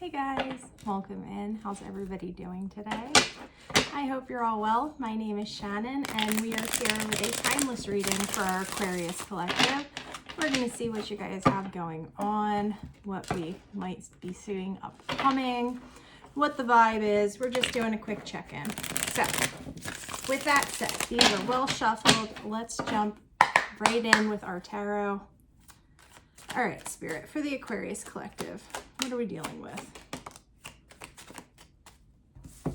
Hey guys, welcome in. How's everybody doing today? I hope you're all well. My name is Shannon and we are here with a timeless reading for our Aquarius collective. We're going to see what you guys have going on, what we might be seeing upcoming, what the vibe is. We're just doing a quick check-in. So, with that said, these are well shuffled. Let's jump right in with our tarot. All right, Spirit, for the Aquarius collective, what are we dealing with?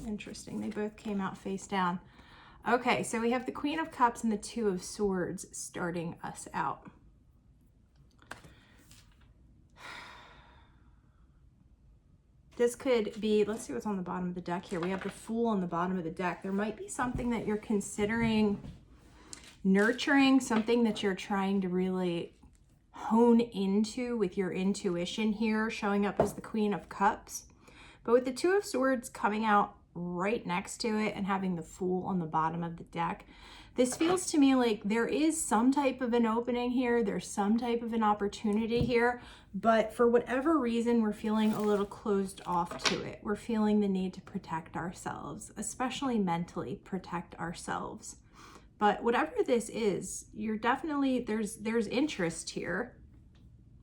Interesting, they both came out face down. Okay, so we have the Queen of Cups and the Two of Swords starting us out. This could be, let's see what's on the bottom of the deck here. We have the Fool on the bottom of the deck. There might be something that you're considering nurturing, something that you're trying to really hone into with your intuition here, showing up as the Queen of Cups. But with the Two of Swords coming out right next to it and having the Fool on the bottom of the deck, this feels to me like there is some type of an opening here. There's some type of an opportunity here, but for whatever reason, we're feeling a little closed off to it. We're feeling the need to protect ourselves, especially mentally protect ourselves. But whatever this is, you're definitely, there's interest here.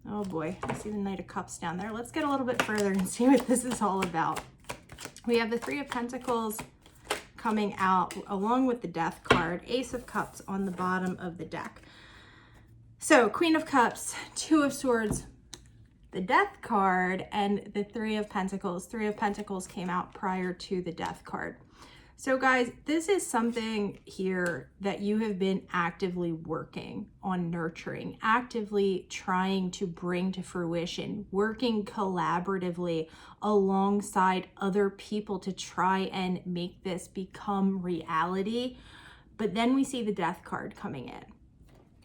Oh boy, I see the Knight of Cups down there. Let's get a little bit further and see what this is all about. We have the Three of Pentacles coming out along with the Death card, Ace of Cups on the bottom of the deck. So Queen of Cups, Two of Swords, the Death card, and the Three of Pentacles. Three of Pentacles came out prior to the Death card. So guys, this is something here that you have been actively working on nurturing, actively trying to bring to fruition, working collaboratively alongside other people to try and make this become reality. But then we see the Death card coming in.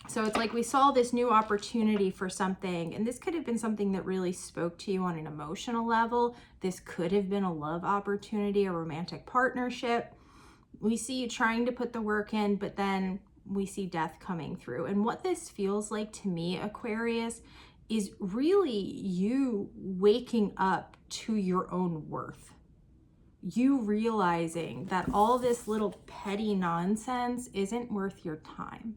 So it's like we saw this new opportunity for something, and this could have been something that really spoke to you on an emotional level. This could have been a love opportunity, a romantic partnership. We see you trying to put the work in, but then we see death coming through. And what this feels like to me, Aquarius, is really you waking up to your own worth. You realizing that all this little petty nonsense isn't worth your time.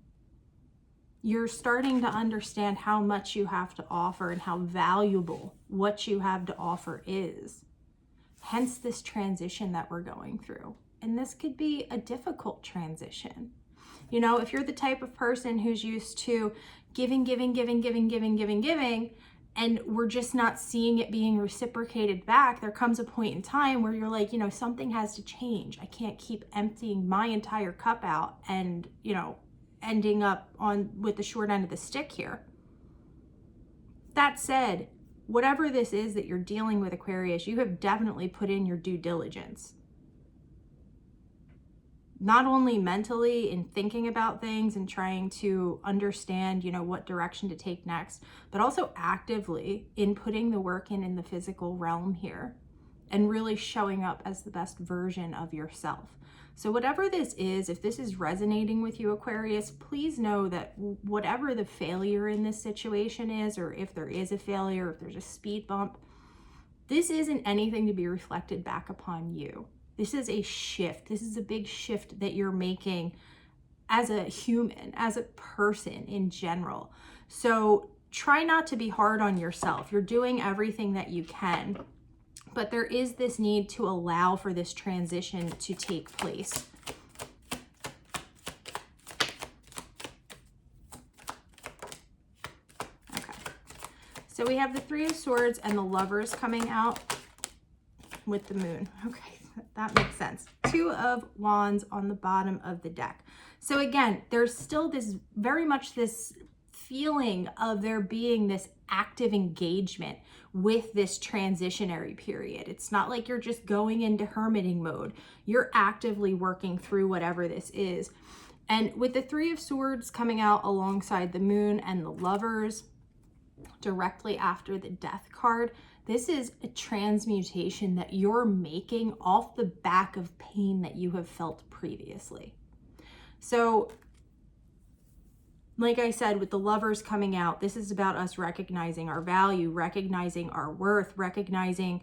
You're starting to understand how much you have to offer and how valuable what you have to offer is. Hence this transition that we're going through. And this could be a difficult transition. You know, if you're the type of person who's used to giving, and we're just not seeing it being reciprocated back, there comes a point in time where you're like, you know, something has to change. I can't keep emptying my entire cup out and, you know, ending up with the short end of the stick here. That said, whatever this is that you're dealing with, Aquarius, you have definitely put in your due diligence. Not only mentally in thinking about things and trying to understand, you know, what direction to take next, but also actively in putting the work in the physical realm here and really showing up as the best version of yourself. So whatever this is, if this is resonating with you, Aquarius, please know that whatever the failure in this situation is, or if there is a failure, if there's a speed bump, this isn't anything to be reflected back upon you. This is a shift. This is a big shift that you're making as a human, as a person in general. So try not to be hard on yourself. You're doing everything that you can. But there is this need to allow for this transition to take place. Okay. So we have the Three of Swords and the Lovers coming out with the Moon. Okay, that makes sense. Two of Wands on the bottom of the deck. So again, there's still this very much this feeling of there being this active engagement with this transitionary period. It's not like you're just going into hermiting mode. You're actively working through whatever this is. And with the Three of Swords coming out alongside the Moon and the Lovers directly after the Death card, this is a transmutation that you're making off the back of pain that you have felt previously. So like I said, with the Lovers coming out, this is about us recognizing our value, recognizing our worth, recognizing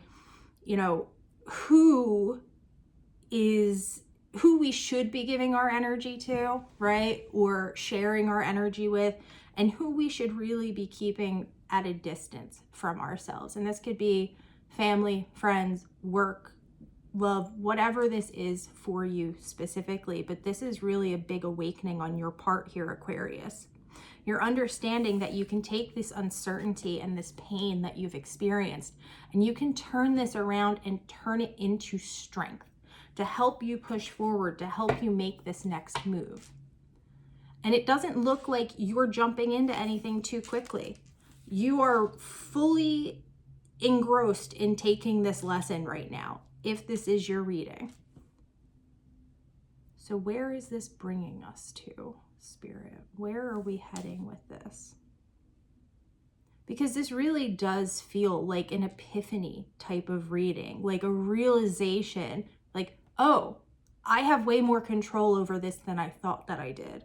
you know, who we should be giving our energy to, right? Or sharing our energy with, and who we should really be keeping at a distance from ourselves. And this could be family, friends, work, love, whatever this is for you specifically. But this is really a big awakening on your part here, Aquarius. You're understanding that you can take this uncertainty and this pain that you've experienced, and you can turn this around and turn it into strength to help you push forward, to help you make this next move. And it doesn't look like you're jumping into anything too quickly. You are fully engrossed in taking this lesson right now, if this is your reading. So where is this bringing us to, Spirit? Where are we heading with this? Because this really does feel like an epiphany type of reading, like a realization, like, oh, I have way more control over this than I thought that I did.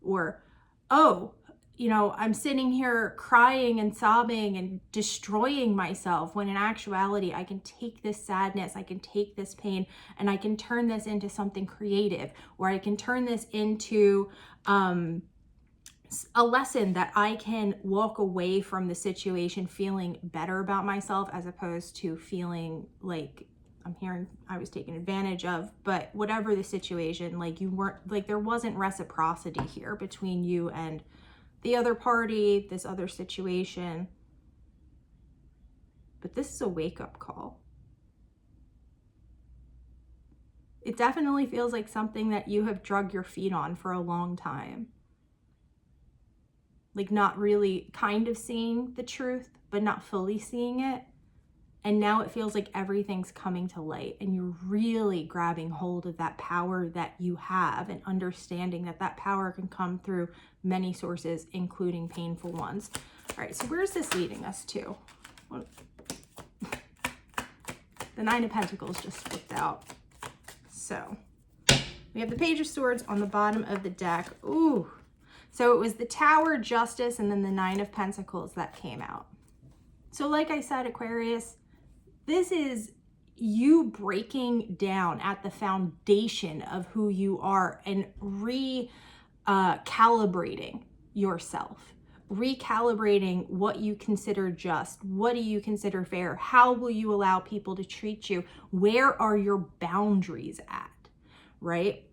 Or, oh, you know, I'm sitting here crying and sobbing and destroying myself, when in actuality, I can take this sadness, I can take this pain, and I can turn this into something creative, or I can turn this into a lesson that I can walk away from the situation feeling better about myself, as opposed to feeling like I'm hearing I was taken advantage of. But whatever the situation, like you weren't, like there wasn't reciprocity here between you and the other party, this other situation. But this is a wake-up call. It definitely feels like something that you have drug your feet on for a long time. Like not really kind of seeing the truth, but not fully seeing it. And now it feels like everything's coming to light, and you're really grabbing hold of that power that you have, and understanding that that power can come through many sources, including painful ones. All right, so where's this leading us to? The Nine of Pentacles just flipped out. So we have the Page of Swords on the bottom of the deck. Ooh. So it was the Tower, Justice, and then the Nine of Pentacles that came out. So like I said, Aquarius, this is you breaking down at the foundation of who you are and recalibrating yourself, recalibrating what you consider just, what do you consider fair, how will you allow people to treat you, where are your boundaries at, right?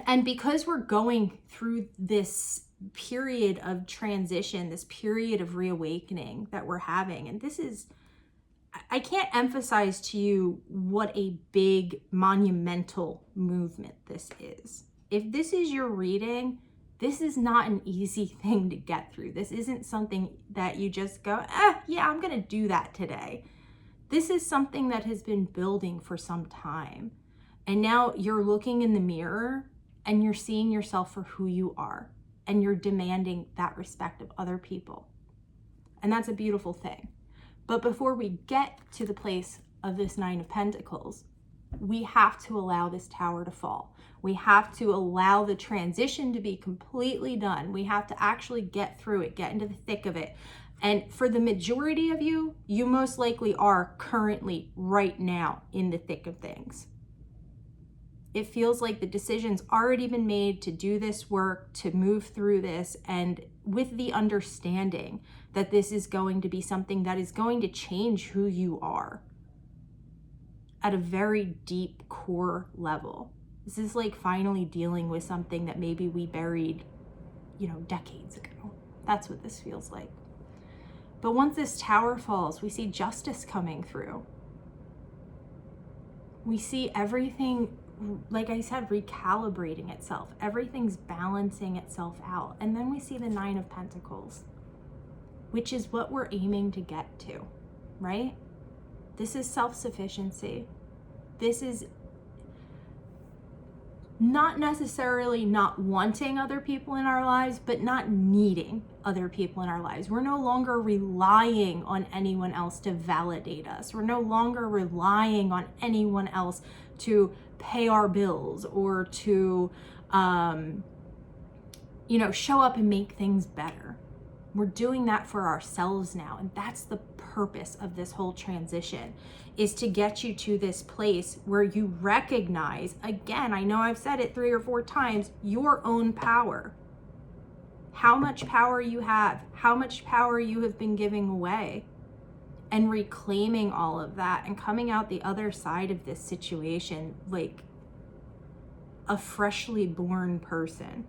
And because we're going through this period of transition, this period of reawakening that we're having, and this is, I can't emphasize to you what a big monumental movement this is. If this is your reading, this is not an easy thing to get through. This isn't something that you just go, yeah, I'm going to do that today. This is something that has been building for some time. And now you're looking in the mirror and you're seeing yourself for who you are, and you're demanding that respect of other people. And that's a beautiful thing. But before we get to the place of this Nine of Pentacles, we have to allow this Tower to fall. We have to allow the transition to be completely done. We have to actually get through it, get into the thick of it. And for the majority of you, you most likely are currently right now in the thick of things. It feels like the decision's already been made to do this work, to move through this, and with the understanding that this is going to be something that is going to change who you are at a very deep core level. This is like finally dealing with something that maybe we buried, you know, decades ago. That's what this feels like. But once this Tower falls, we see justice coming through. We see everything, like I said, recalibrating itself. Everything's balancing itself out. And then we see the Nine of Pentacles, which is what we're aiming to get to, right? This is self-sufficiency. This is not necessarily not wanting other people in our lives, but not needing other people in our lives. We're no longer relying on anyone else to validate us. We're no longer relying on anyone else to pay our bills or to, you know, show up and make things better. We're doing that for ourselves now. And that's the purpose of this whole transition, is to get you to this place where you recognize, again, I know I've said it 3 or 4 times, your own power. How much power you have, how much power you have been giving away, and reclaiming all of that and coming out the other side of this situation like a freshly born person.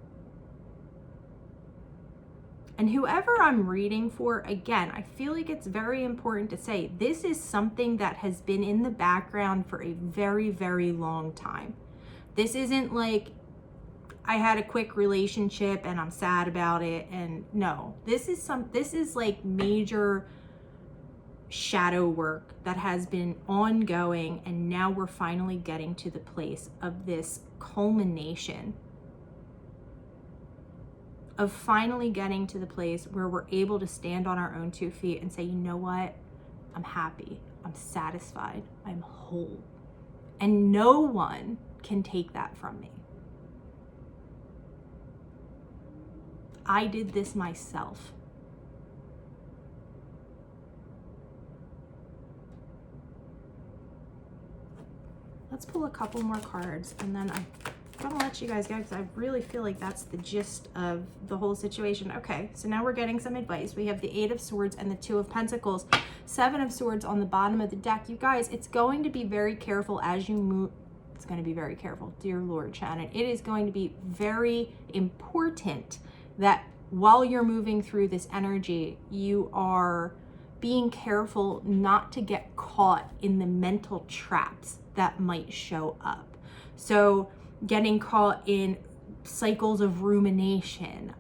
And whoever I'm reading for, again, I feel like it's very important to say this is something that has been in the background for a very, very long time. This isn't like I had a quick relationship and I'm sad about it. And no, this is like major shadow work that has been ongoing, and now we're finally getting to the place of this culmination, of finally getting to the place where we're able to stand on our own 2 feet and say, you know what, I'm happy, I'm satisfied, I'm whole, and no one can take that from me. I did this myself. Let's pull a couple more cards, and then I'm gonna let you guys go because I really feel like that's the gist of the whole situation. Okay, so now we're getting some advice. We have the 8 of Swords and the 2 of Pentacles, 7 of Swords on the bottom of the deck. You guys, it's going to be very careful as you move. It's going to be very careful, dear Lord Shannon. It is going to be very important that while you're moving through this energy, you are being careful not to get caught in the mental traps that might show up. So getting caught in cycles of rumination,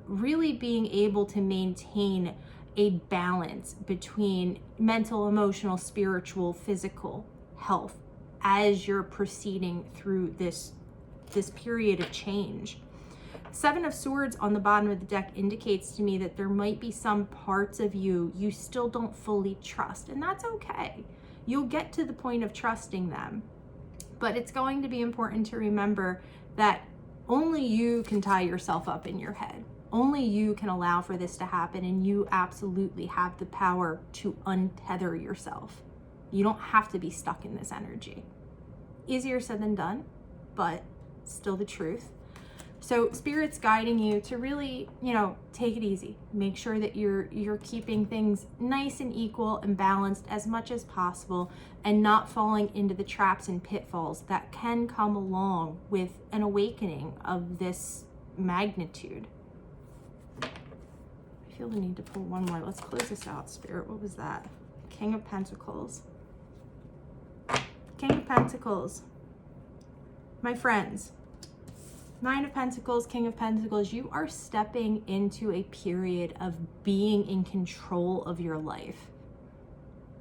really being able to maintain a balance between mental, emotional, spiritual, physical health as you're proceeding through this period of change. 7 of Swords on the bottom of the deck indicates to me that there might be some parts of you still don't fully trust, and that's okay. You'll get to the point of trusting them, but it's going to be important to remember that only you can tie yourself up in your head. Only you can allow for this to happen, and you absolutely have the power to untether yourself. You don't have to be stuck in this energy. Easier said than done, but still the truth. So Spirit's guiding you to really, take it easy. Make sure that you're keeping things nice and equal and balanced as much as possible, and not falling into the traps and pitfalls that can come along with an awakening of this magnitude. I feel the need to pull one more. Let's close this out, Spirit. What was that? King of Pentacles. King of Pentacles. My friends, 9 of Pentacles, King of Pentacles, you are stepping into a period of being in control of your life,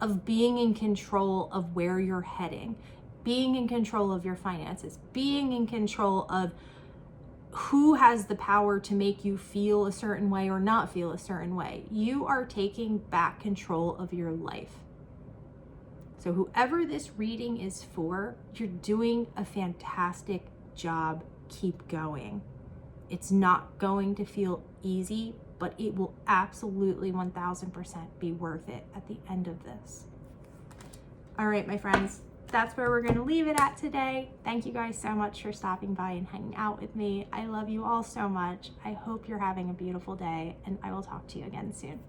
of being in control of where you're heading, being in control of your finances, being in control of who has the power to make you feel a certain way or not feel a certain way. You are taking back control of your life. So whoever this reading is for, you're doing a fantastic job. Keep going. It's not going to feel easy, but it will absolutely 1000% be worth it at the end of this. All right, my friends, that's where we're going to leave it at today. Thank you guys so much for stopping by and hanging out with me. I love you all so much. I hope you're having a beautiful day, and I will talk to you again soon.